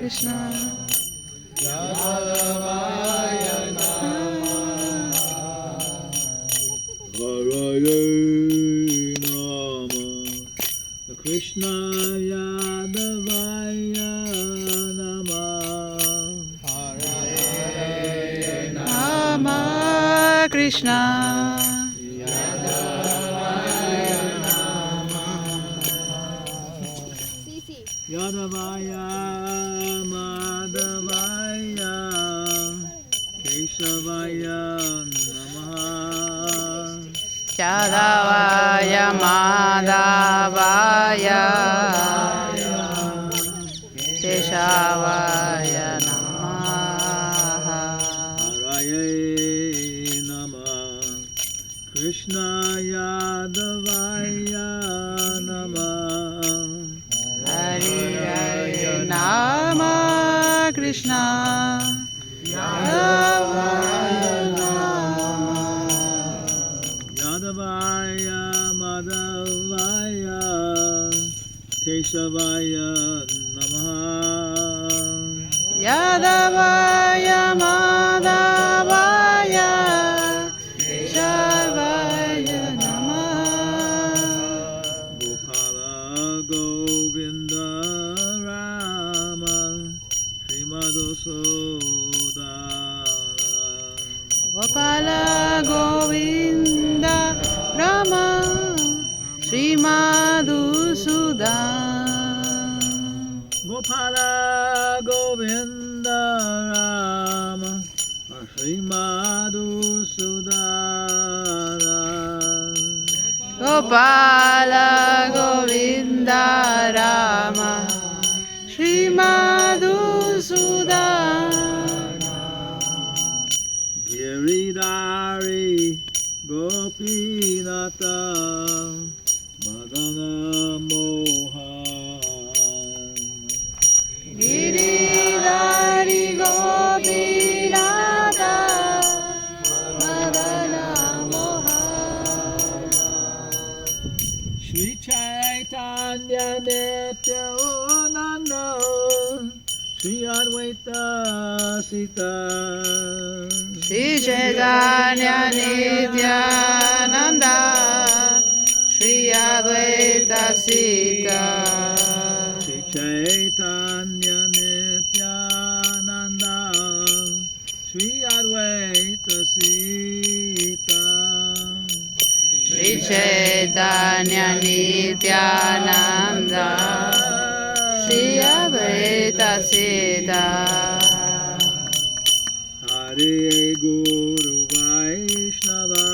Krishna. Yadavaya Namah. Hare Nama Krishna Yadavaya Namah. Hare Nama Krishna. Yadavaya Yadavaya Madhavaya Keshavaya Namaha. Yadavaya Madhavaya Keshavaya Namaha. Hare Namah Krishna Yadavaya Namah. Hare Nama Krishna. Yadavaya Yadavaya Madhavaya Keshavaya Namaha. Yadavaya Madhavaya Keshavaya Namaha. Gopala Govinda Rama Srimadhusudana. Gopala Govinda Rama Shri Madhusudan. Gopala Govinda Rama Srimadhusudana. Gopala Govinda Rama Shri Madhusudan. Giridhari Gopinata Madana Mohan. Giridhari Gopinatha Madana Mohan. Shri Chaitanya Nityananda Shri Advaita Sita. Shri Chaitanya Nityananda Shri Advaita Sita. Shri Chaitanya Nityananda Shri Advaita Sita. Shri Chaitanya Nityananda Shri Advaita Sita. Hare Guru Vaishnava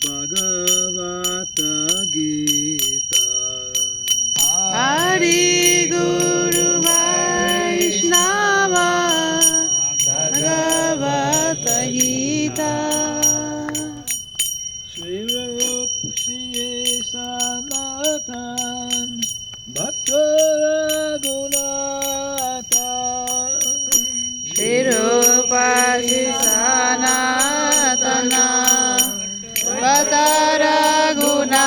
Bhagavata Gita. Hari Guru Vaishnava Bhagavata Gita. Shri Rup Shri Sanatan Bhakta Raghunatha. Shri Rupa Shri Sanatana Bhakta Raghunatha.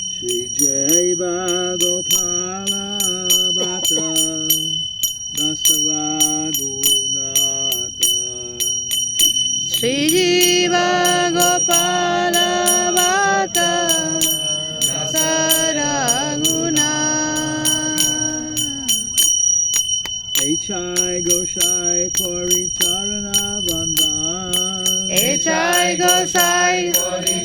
Shri Jaiva Gopala Bhatta Dasa Raghunatha. Shri Jiva Gopala Bhatta Dasa Raghunatha. H.I. Goshai Kori Charana Vandan. H.I. Gosai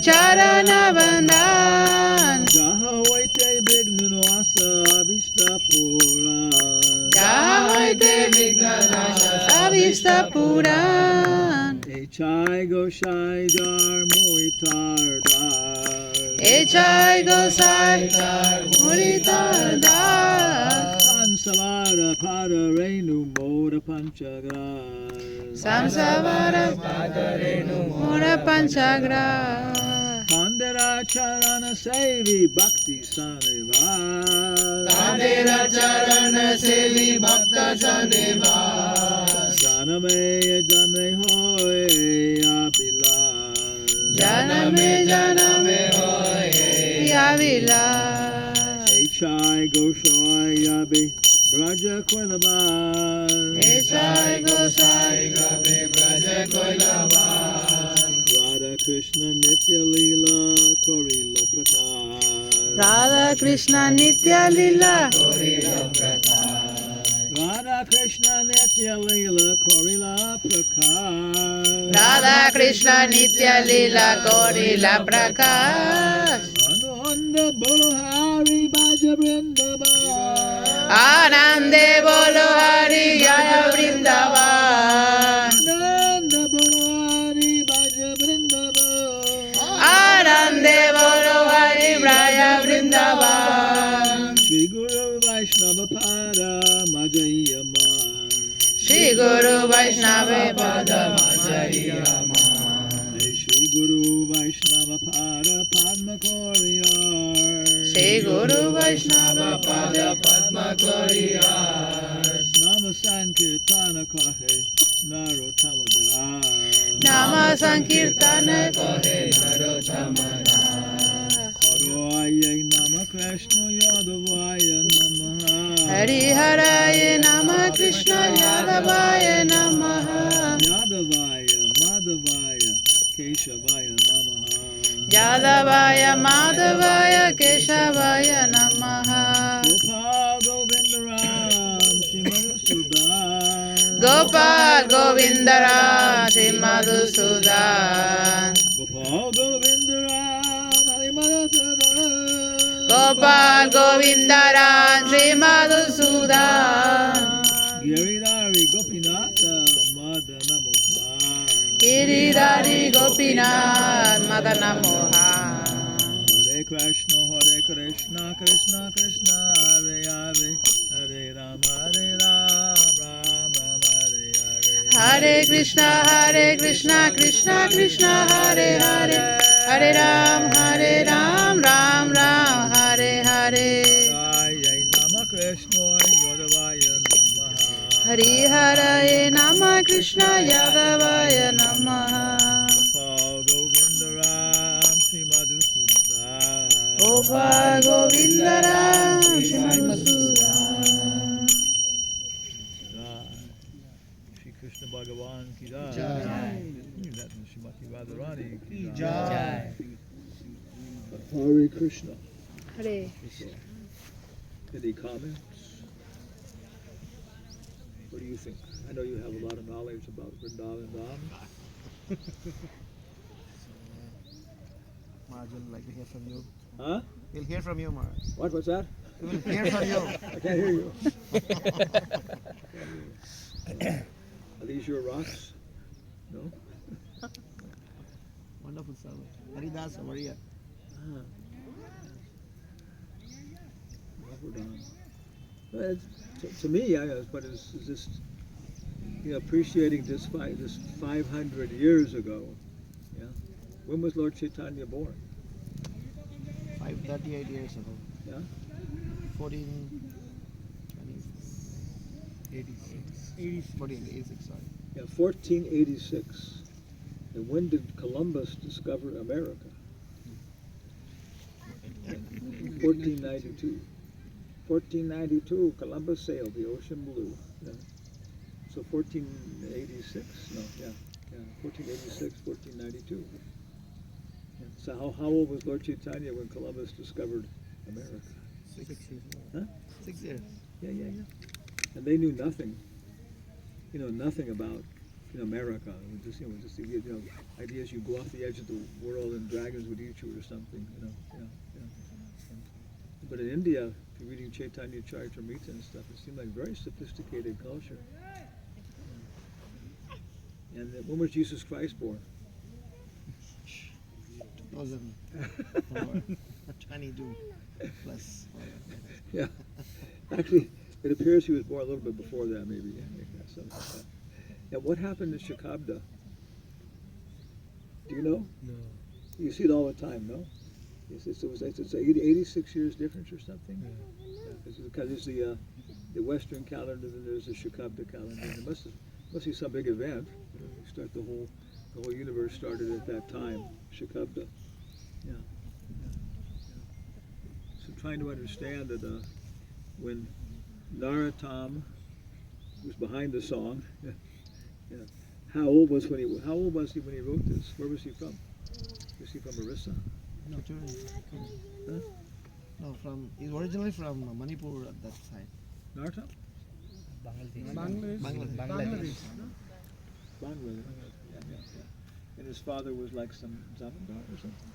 Charana Vandan. Jahawaite Bignunwasa Avistapura. Jahavaite Vignanasa Savista Puran. H.I. Goshai Dharmoitar Dar. H.I. Gosai Muritada. Sansavara Pada Renu Moda Panchagra. Samsavara Padarenu Mura Panchagra. Pandera Charana Sevi Bhakti Saneva. Tadera Charana Sevi Bhakta Saneva. Janame Jane Hoy Abila. Janame Janame Hoy Avila. Eshai Goshai Yabe Braja Koilabas Eshai Gosai Gabe Braja Koilabas Radha Krishna Nitya Leela Korila Prakash Radha Krishna Nitya Lila Korila Prakash Radha Krishna Nitya Leela Korila Prakash Radha Krishna Nitya Lila Korila Prakash Ananda Bolohari Baja Vrindavan Anande Bolo Hari Jaya Vrindavan Ananda Bolohari Baja Vrindavan Anande Bolo Hari Jaya Vrindavan Shri Guru Vaishnava Pada Majayama Shri Guru Vaishnava Pada Jayama Shri Guru Vaishnava Pada Padma Koriyar Shri Guru Vaishnava Pada Padma Koriyar Nama Sankirtana Kahe Narottama Das Nama Sankirtana Kohe Narottamada Haraya Nama Krishna Yadavaya Namaha Hari Haraya Nama Krishna Yadavaya Namaha Yadavaya Madhavaya Keshavaya Namaha Yadavaya Madhavaya Keshavaya Namaha Gopal Govindaram Shimadhusudan Gopal Govindaram Sri Madhusudan Gopal Govindaram Harimadhusudan Gopal Govindaram Sri Madhusudan Giridhari Gopinatha Madana Mohan Giridhari Gopinath Madana Mohan Hare Krishna Krishna Krishna Hare Hare Hare Rama Ram Ram Hare Hare Hare Krishna Krishna Krishna Hare Hare Hare Ram Ram Ram Hare Hare Hare Nama Krishna Yadavaya Namaha Hari Hare Nama Krishna Yadavaya Namaha Gopal Govindaram Sri Madhusudan Gopal Govindaram Sri Madhusudan Shri Krishna Bhagavan ki jai. Jai. That is Srimati Radharani ki jai. Jai. Hare Krishna. Hare Any comments? What do you think? I know you have a lot of knowledge about Vrindavan Dham. Maharaj will like to hear from you. Huh? We'll hear from you, Maharaj. What's that? We will hear from you. I can't hear you. Are these your rocks? No? Wonderful service. Haridas, how are you? Govardhan. Well, to me, but it's just appreciating this 500 years ago. Yeah. When was Lord Chaitanya born? 538 years ago. Yeah. 1486, sorry. Yeah, 1486. And when did Columbus discover America? 1492. 1492, Columbus sailed the ocean blue. Yeah. So 1486? No, yeah. 1486, 1492. Yeah. So how old was Lord Chaitanya when Columbus discovered America? 6 years. Huh? 6 years. Yeah. And they knew nothing. Nothing about America. Just ideas you go off the edge of the world and dragons would eat you or something. But in India, if you're reading Chaitanya Charitamrita and stuff, it seemed like very sophisticated culture. Yeah. And when was Jesus Christ born? 2022 plus. Yeah. Actually, it appears he was born a little bit before that, maybe. Yeah, something like that. Now, what happened to Shakabda? Do you know? No. You see it all the time, no? It's 86 years difference or something? Yeah. Because it's the Western calendar, then there's the Shakabda calendar. There must be some big event. The whole universe started at that time, Shakabda. Yeah. So trying to understand that when Narottam was behind the song, yeah, how old was he when he wrote this? Where was he from? Was he from Orissa? No, Huh? no, he's originally from Manipur at that side. Narottam? Bangladesh. Bangladesh. Bangladesh. Yeah, yeah, yeah. And his father was like some Zamindar or something?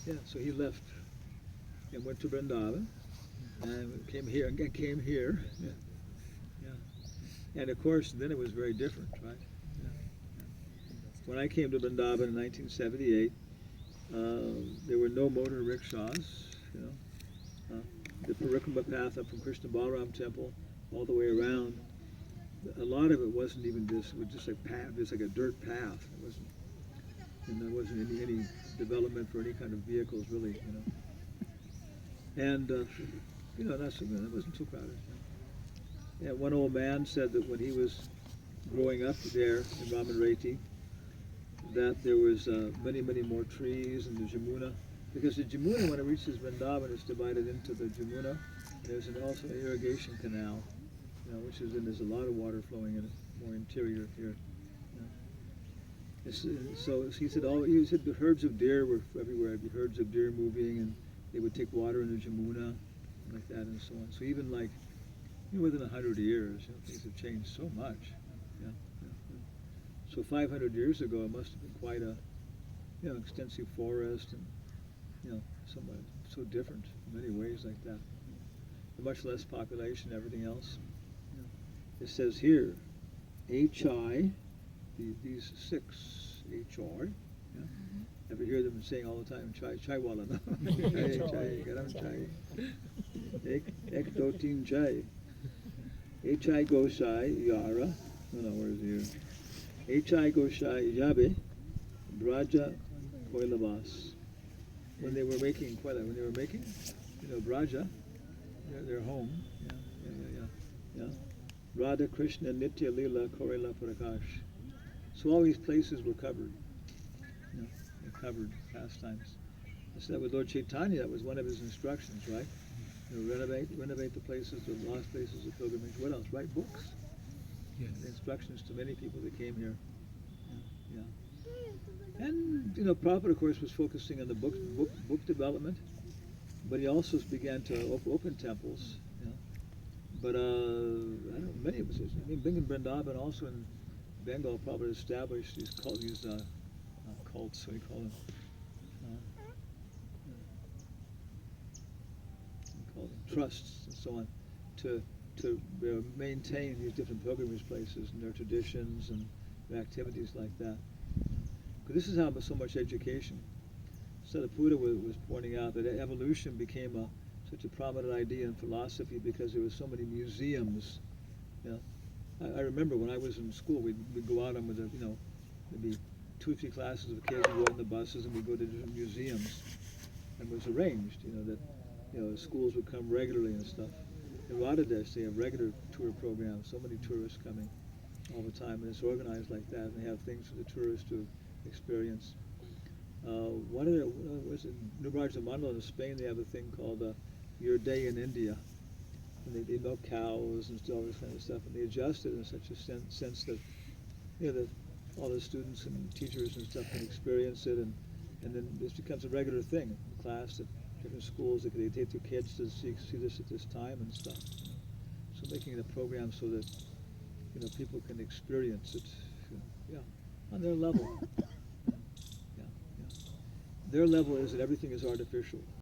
Yeah, so he left and went to Vrindavan and came here. Yeah, yeah. And of course, then it was very different, right? Yeah, yeah. When I came to Vrindavan in 1978, there were no motor rickshaws. You know, the Parikrama path up from Krishna Balaram Temple all the way around. A lot of it wasn't even just, it was just like path, just like a dirt path. It wasn't, and there wasn't any development for any kind of vehicles really, you know. And you know, that wasn't too crowded. Yeah, one old man said that when he was growing up there in Ramanreti, that there was many more trees in the Jamuna, because the Jamuna, when it reaches Vrindavan, is divided into the Jamuna. There's also an irrigation canal, you know, which is, and there's a lot of water flowing in it, more interior here. So he said the herds of deer were everywhere. There'd be herds of deer moving, and they would take water in the Jamuna, like that, and so on. So even like, you know, within 100 years, you know, things have changed so much. Yeah, yeah, yeah. So 500 years ago, it must have been quite a, you know, extensive forest, and you know, so different in many ways like that. Much less population, everything else. You know. It says here, HI. These 6 HR. Yeah? Ever hear them saying all the time, chai wala na. Chai, garam chai. Ek do teen chai. HI Gosai Yara. No, where's here? HI Gosai Yabe Braja Koilavas. When they were making, you know, Braja, their home. Yeah. Radha Krishna Nitya Lila Korela Prakash. So all these places were covered, you know, covered pastimes. So that with Lord Chaitanya, that was one of his instructions, right? You know, renovate the places, the lost places of pilgrimage. What else? Write books. Yes. The instructions to many people that came here. Yeah. And you know, Prabhupada, of course, was focusing on the book development, but he also began to open temples. You know. But I don't know, many of us. I mean, Bing and Vrindavan also in Bengal probably established these cults, what do you call them? Trusts and so on, to maintain these different pilgrimage places and their traditions and their activities like that. Because this is how so much education. Sadaputa was pointing out that evolution became such a prominent idea in philosophy because there were so many museums. You know, I remember when I was in school, we'd go out on with maybe 2 or 3 classes of kids. We'd go out in the buses and we'd go to different museums. And it was arranged, you know, that schools would come regularly and stuff. In Radhadesh, they have regular tour programs. So many tourists coming all the time, and it's organized like that. And they have things for the tourists to experience. Was it New Mandala in Spain? They have a thing called Your Day in India. And they milk cows and all this kind of stuff, and they adjust it in such a sense that, you know, that all the students and teachers and stuff can experience it, and then this becomes a regular thing in class at different schools. They take their kids to see this at this time and stuff. You know. So making it a program so that, you know, people can experience it, you know, on their level. Yeah. Their level is that everything is artificial.